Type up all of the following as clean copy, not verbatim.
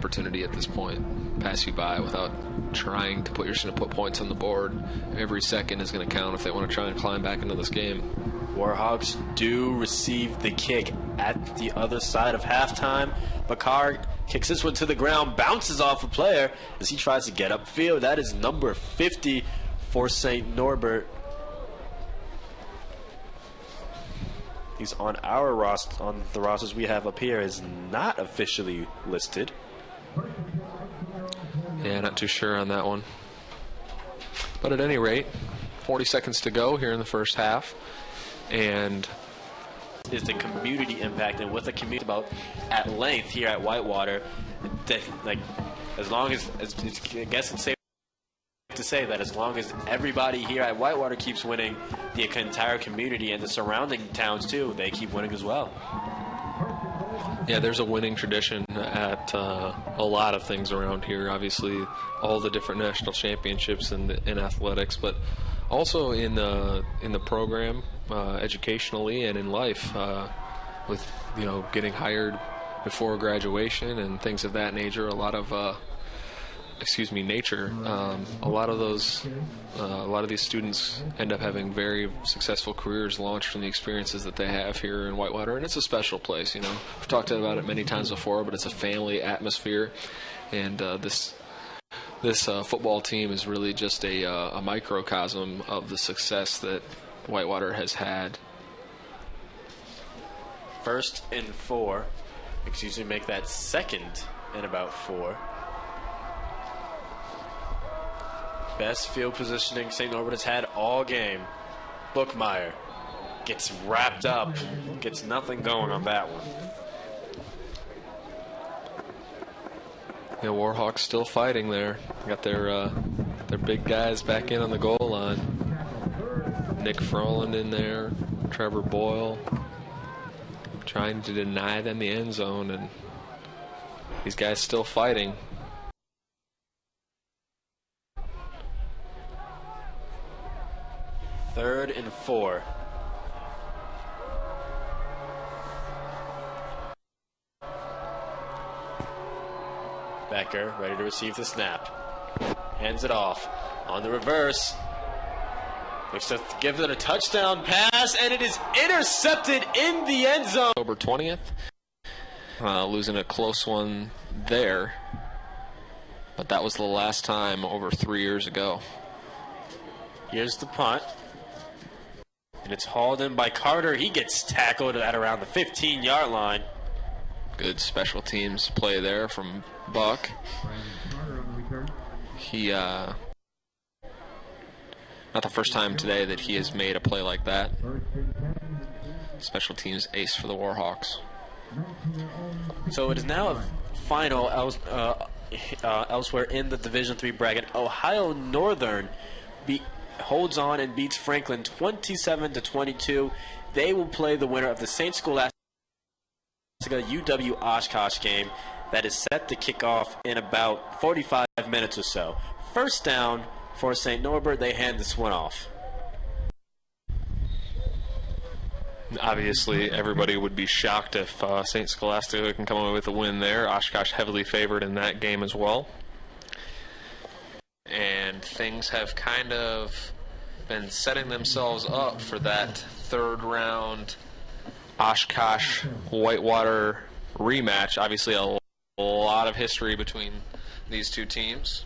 opportunity at this point pass you by without trying to put points on the board. Every second is going to count if they want to try and climb back into this game. Warhawks do receive the kick at the other side of halftime. Bakar kicks this one to the ground, bounces off a player as he tries to get upfield. That is number 50 for St. Norbert. He's on our roster, on the rosters we have up here, is not officially listed. Yeah, not too sure on that one. But at any rate, 40 seconds to go here in the first half. And is the community impact, and with the community about at length here at Whitewater, like as long as I guess it's safe to say that as long as everybody here at Whitewater keeps winning, the entire community and the surrounding towns too, they keep winning as well. Yeah, there's a winning tradition at a lot of things around here. Obviously, all the different national championships in athletics, but also in the program, educationally and in life, with getting hired before graduation and things of that nature. A lot of a lot of these students end up having very successful careers launched from the experiences that they have here in Whitewater, and it's a special place. We've talked about it many times before, but it's a family atmosphere, and this football team is really just a microcosm of the success that Whitewater has had. 1st and 4. Make that 2nd and about 4. Best field positioning St. Norbert has had all game. Bookmeyer gets wrapped up, gets nothing going on that one. Yeah, Warhawks still fighting there. Got their big guys back in on the goal line. Nick Froland in there, Trevor Boyle, trying to deny them the end zone, and these guys still fighting. Third and 4. Becker ready to receive the snap. Hands it off. On the reverse. Looks to give it a touchdown pass, and it is intercepted in the end zone. October 20th. Losing a close one there. But that was the last time over 3 years ago. Here's the punt. And it's hauled in by Carter. He gets tackled at around the 15-yard line. Good special teams play there from Buck. He, not the first time today that he has made a play like that. Special teams ace for the Warhawks. So it is now a final elsewhere in the Division III bracket. Ohio Northern holds on and beats Franklin 27-22. They will play the winner of the St. Scholastica UW Oshkosh game that is set to kick off in about 45 minutes or so. First down for St. Norbert. They hand this one off. Obviously, everybody would be shocked if St. Scholastica can come away with a win there. Oshkosh heavily favored in that game as well. And things have kind of been setting themselves up for that third round Oshkosh-Whitewater rematch. Obviously, a lot of history between these two teams.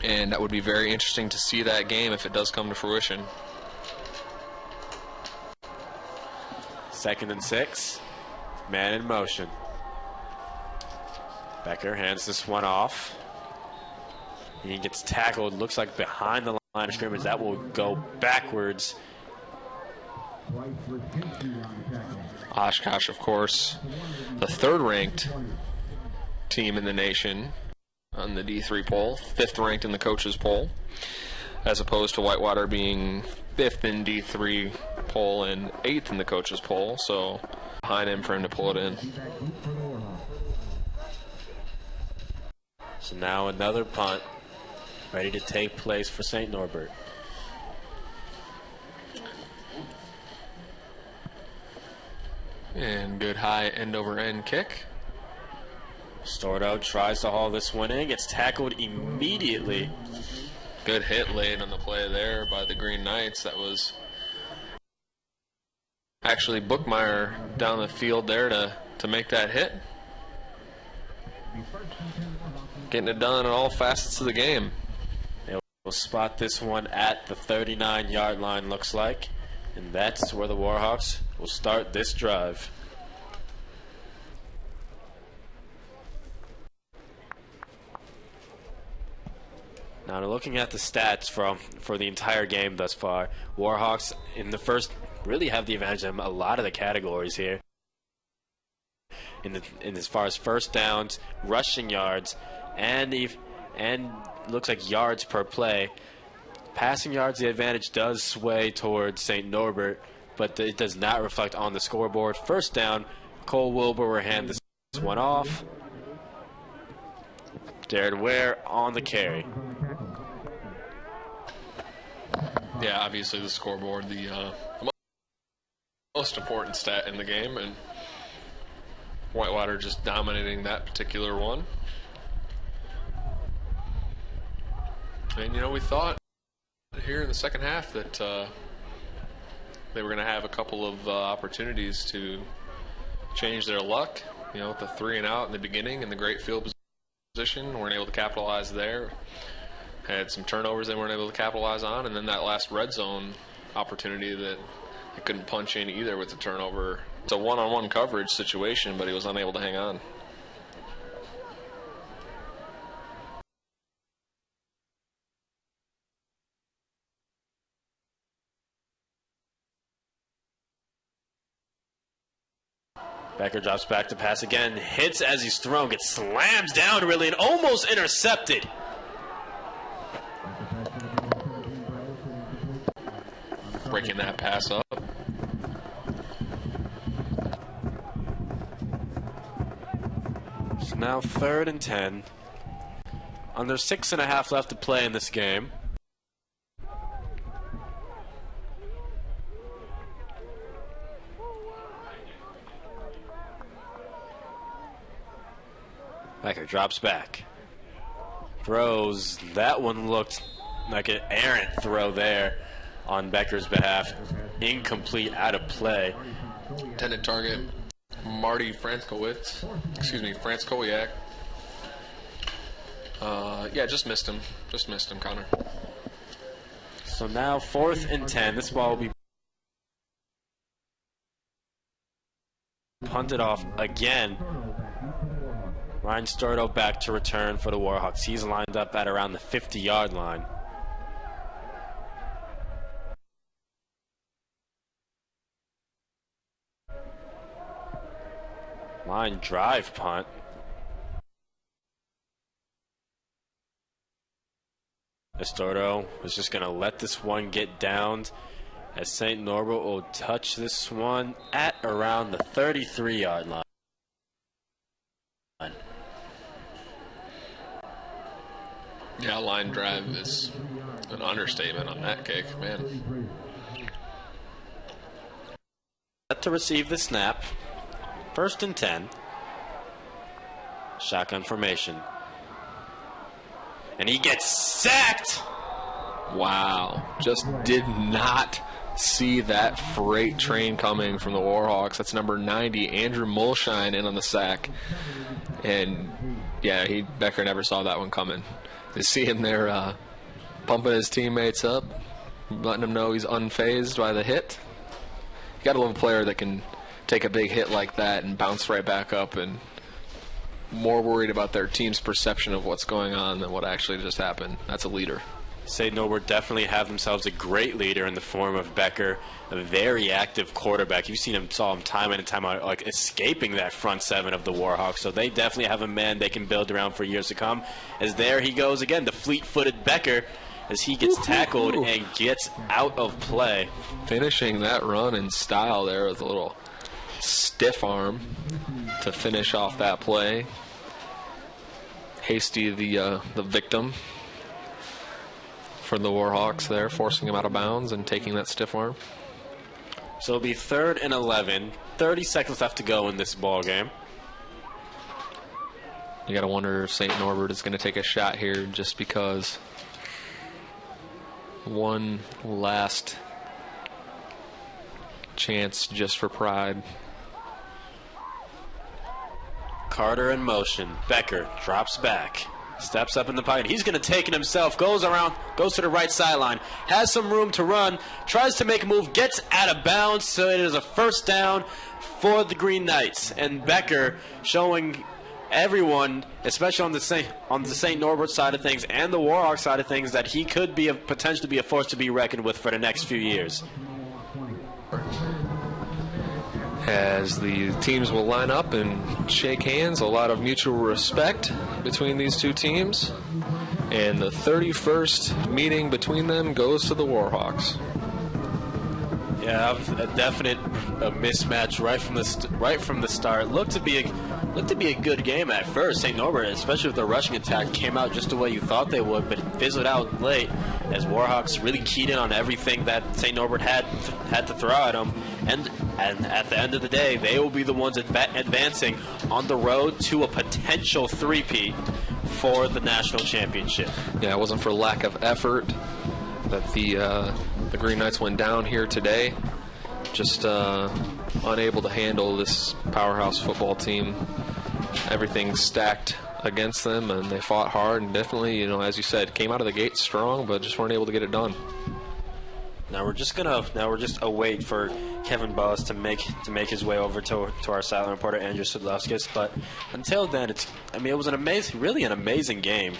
And that would be very interesting to see that game if it does come to fruition. 2nd and 6. Man in motion. Becker hands this one off. He gets tackled, looks like behind the line of scrimmage. That will go backwards. Oshkosh, of course, the third-ranked team in the nation on the D3 poll, 5th ranked in the coaches poll, as opposed to Whitewater being 5th in D3 poll and 8th in the coaches poll, so behind him for him to pull it in. So now another punt ready to take place for St. Norbert. And good high end-over-end kick. Stordo tries to haul this one in, gets tackled immediately. Good hit late on the play there by the Green Knights. That was actually Bookmeyer down the field there to make that hit. Getting it done in all facets of the game. They'll spot this one at the 39-yard line, looks like. And that's where the Warhawks will start this drive. Now, looking at the stats for the entire game thus far, Warhawks in the first really have the advantage in a lot of the categories here. In as far as first downs, rushing yards, and looks like yards per play. Passing yards, the advantage does sway towards St. Norbert, but it does not reflect on the scoreboard. First down, Cole Wilbur will hand this one off. Jared Ware on the carry. Yeah, obviously the scoreboard, the most important stat in the game, and Whitewater just dominating that particular one. And, we thought here in the second half that they were going to have a couple of opportunities to change their luck. With the 3 and out in the beginning and the great field position, weren't able to capitalize there. Had some turnovers they weren't able to capitalize on, and then that last red zone opportunity that they couldn't punch in either with the turnover. It's a one-on-one coverage situation, but he was unable to hang on. Becker drops back to pass again, hits as he's thrown, gets slams down really, and almost intercepted. Breaking that pass up. So now 3rd and 10. Under 6.5 left to play in this game. Becker drops back. Throws. That one looked like an errant throw there on Becker's behalf. Incomplete, out of play. Intended target, Marty Franskowiak. Yeah, just missed him. Connor. So now 4th and 10. This ball will be punted off again. Ryan Stordo back to return for the Warhawks. He's lined up at around the 50-yard line. Line drive punt. Stordo is just going to let this one get downed as St. Norbert will touch this one at around the 33-yard line. Yeah, line drive is an understatement on that kick, man. Set to receive the snap. 1st and 10. Shotgun formation. And he gets sacked! Wow. Just did not see that freight train coming from the Warhawks. That's number 90, Andrew Mulshine, in on the sack. And, yeah, Becker never saw that one coming. To see him there pumping his teammates up, letting him know he's unfazed by the hit. You got to love a player that can take a big hit like that and bounce right back up and more worried about their team's perception of what's going on than what actually just happened. That's a leader. St. Norbert definitely have themselves a great leader in the form of Becker, a very active quarterback. You've saw him time in and time out, like escaping that front 7 of the Warhawks. So they definitely have a man they can build around for years to come. As there he goes again, the fleet-footed Becker, as he gets tackled and gets out of play. Finishing that run in style there with a little stiff arm to finish off that play. Hasty, the victim for the Warhawks there, forcing him out of bounds and taking that stiff arm. So it'll be 3rd and 11. 30 seconds left to go in this ball game. You got to wonder if St. Norbert is going to take a shot here just because. One last chance just for pride. Carter in motion. Becker drops back. Steps up in the pocket. He's going to take it himself. Goes around. Goes to the right sideline. Has some room to run. Tries to make a move. Gets out of bounds. So it is a first down for the Green Knights. And Becker showing everyone, especially on the St. Norbert side of things and the Warhawk side of things, that he could be potentially be a force to be reckoned with for the next few years. As the teams will line up and shake hands, a lot of mutual respect between these two teams. And the 31st meeting between them goes to the Warhawks. Yeah, a definite mismatch right from the start. Looked to be a good game at first. St. Norbert, especially with the rushing attack, came out just the way you thought they would, but it fizzled out late as Warhawks really keyed in on everything that St. Norbert had to throw at them. And at the end of the day, they will be the ones advancing on the road to a potential three-peat for the national championship. Yeah, it wasn't for lack of effort that the Green Knights went down here today. Just unable to handle this powerhouse football team. Everything stacked against them, and they fought hard and definitely, as you said, came out of the gate strong, but just weren't able to get it done. Now we're just await for Kevin Buzz to make his way over to our sideline reporter Andrew Sudlovskis. But until then, it was an amazing game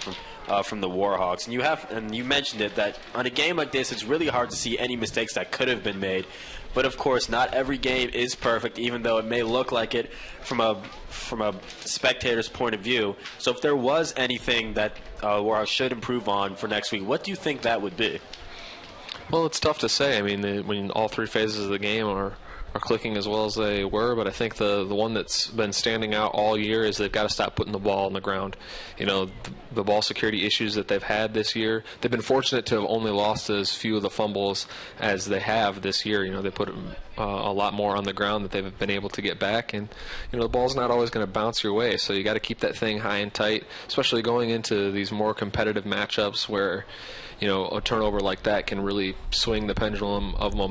from the Warhawks. And you mentioned it, that on a game like this, it's really hard to see any mistakes that could have been made. But of course, not every game is perfect, even though it may look like it from a spectator's point of view. So if there was anything that Warhawks should improve on for next week, what do you think that would be? Well, it's tough to say. When all three phases of the game are clicking as well as they were, but I think the one that's been standing out all year is they've got to stop putting the ball on the ground. The ball security issues that they've had this year, they've been fortunate to have only lost as few of the fumbles as they have this year. They put a lot more on the ground that they've been able to get back, and the ball's not always going to bounce your way, so you got to keep that thing high and tight, especially going into these more competitive matchups where a turnover like that can really swing the pendulum of momentum.